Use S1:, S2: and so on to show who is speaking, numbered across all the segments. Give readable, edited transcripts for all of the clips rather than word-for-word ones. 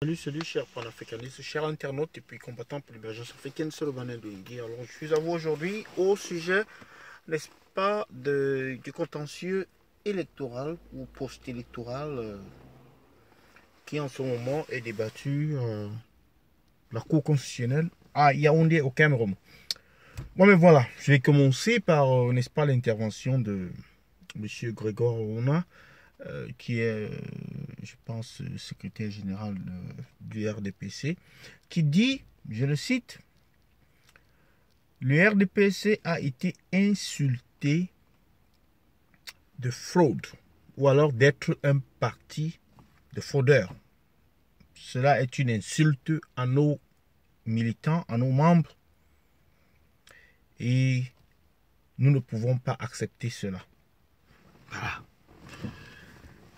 S1: Salut cher panafricaniste, cher internaute et puis combattant pour l'émergence africaine, c'est le Banin de Ngui. Alors je suis à vous aujourd'hui au sujet, n'est-ce pas, du contentieux électoral ou post-électoral qui en ce moment est débattu la Cour constitutionnelle à Yaoundé au Cameroun. Bon mais voilà, je vais commencer par, n'est-ce pas, l'intervention de M. Grégoire Ouna, qui est, je pense, secrétaire général du RDPC, qui dit, je le cite, le RDPC a été insulté de fraude, ou alors d'être un parti de fraudeurs. Cela est une insulte à nos militants, à nos membres, et nous ne pouvons pas accepter cela. Voilà.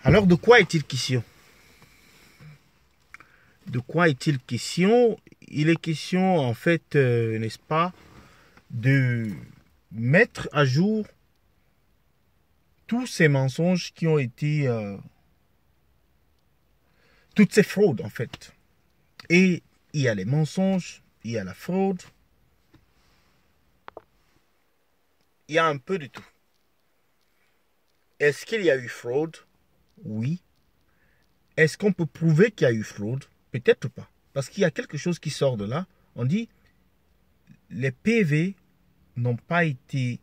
S1: Alors, de quoi est-il question? De quoi est-il question? Il est question, en fait, n'est-ce pas, de mettre à jour tous ces mensonges qui ont été... toutes ces fraudes, en fait. Et il y a les mensonges, il y a la fraude, il y a un peu de tout. Est-ce qu'il y a eu fraude? Oui. Est-ce qu'on peut prouver qu'il y a eu fraude? Peut-être pas. Parce qu'il y a quelque chose qui sort de là. On dit, les PV n'ont pas été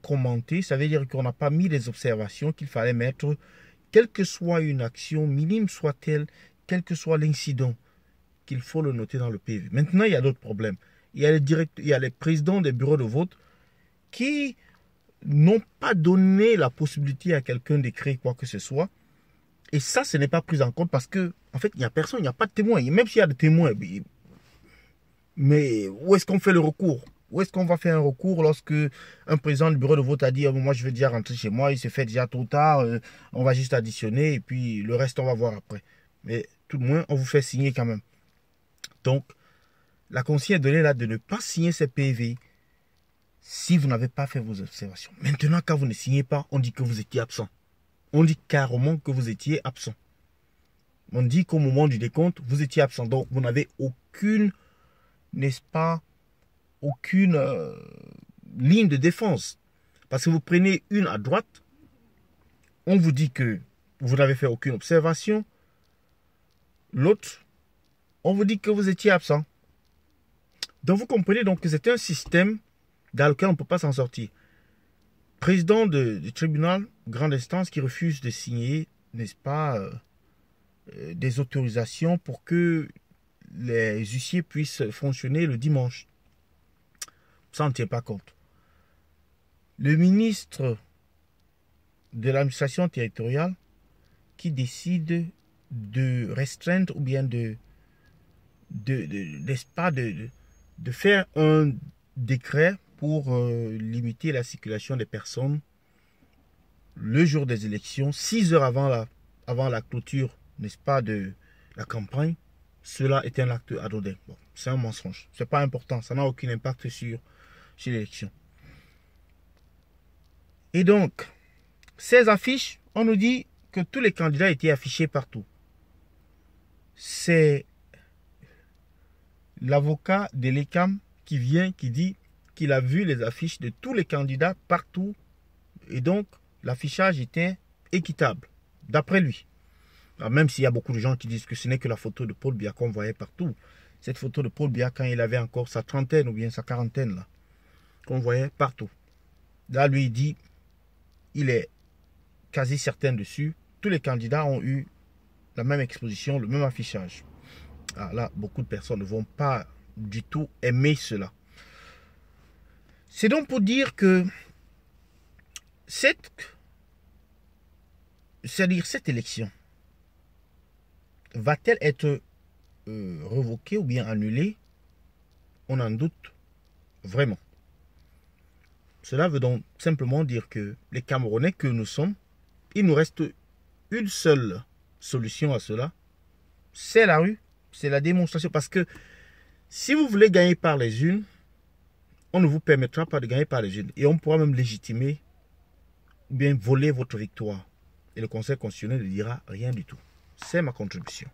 S1: commentés. Ça veut dire qu'on n'a pas mis les observations qu'il fallait mettre, quelle que soit une action, minime soit-elle, quel que soit l'incident, qu'il faut le noter dans le PV. Maintenant, il y a d'autres problèmes. Il y a les présidents des bureaux de vote qui n'ont pas donné la possibilité à quelqu'un d'écrire quoi que ce soit. Et ça, ce n'est pas pris en compte parce que, en fait, il n'y a personne, il n'y a pas de témoin. Et même s'il y a des témoins, mais où est-ce qu'on fait le recours? Où est-ce qu'on va faire un recours lorsque un président du bureau de vote a dit, moi je vais déjà rentrer chez moi, il se fait déjà trop tard, on va juste additionner et puis le reste on va voir après. Mais tout le moins, on vous fait signer quand même. Donc, la consigne est donnée là de ne pas signer ces PV si vous n'avez pas fait vos observations. Maintenant, quand vous ne signez pas, on dit que vous étiez absent. On dit carrément que vous étiez absent. On dit qu'au moment du décompte, vous étiez absent. Donc, vous n'avez aucune, n'est-ce pas, aucune ligne de défense. Parce que vous prenez une à droite, on vous dit que vous n'avez fait aucune observation. L'autre, on vous dit que vous étiez absent. Donc, vous comprenez donc que c'est un système dans lequel on ne peut pas s'en sortir. Président du tribunal, grande instance, qui refuse de signer, n'est-ce pas, des autorisations pour que les huissiers puissent fonctionner le dimanche. Ça, on ne tient pas compte. Le ministre de l'administration territoriale qui décide de restreindre ou bien de faire un décret pour limiter la circulation des personnes le jour des élections, 6 heures avant la clôture, n'est-ce pas, de la campagne. Cela est un acte anodin. Bon, c'est un mensonge. Ce n'est pas important. Ça n'a aucun impact sur l'élection. Et donc, ces affiches, on nous dit que tous les candidats étaient affichés partout. C'est l'avocat de l'ECAM qui vient, qui dit qu'il a vu les affiches de tous les candidats partout. Et donc, l'affichage était équitable, d'après lui. Alors, même s'il y a beaucoup de gens qui disent que ce n'est que la photo de Paul Biya qu'on voyait partout. Cette photo de Paul Biya quand il avait encore sa trentaine ou bien sa quarantaine, là, qu'on voyait partout. Là, lui, il dit, il est quasi certain dessus. Tous les candidats ont eu la même exposition, le même affichage. Alors là, beaucoup de personnes ne vont pas du tout aimer cela. C'est donc pour dire que cette élection va-t-elle être revoquée ou bien annulée? On en doute vraiment. Cela veut donc simplement dire que les Camerounais que nous sommes, il nous reste une seule solution à cela, c'est la rue, c'est la démonstration. Parce que si vous voulez gagner par les unes, on ne vous permettra pas de gagner par les unes. Et on pourra même légitimer ou bien voler votre victoire. Et le Conseil constitutionnel ne dira rien du tout. C'est ma contribution.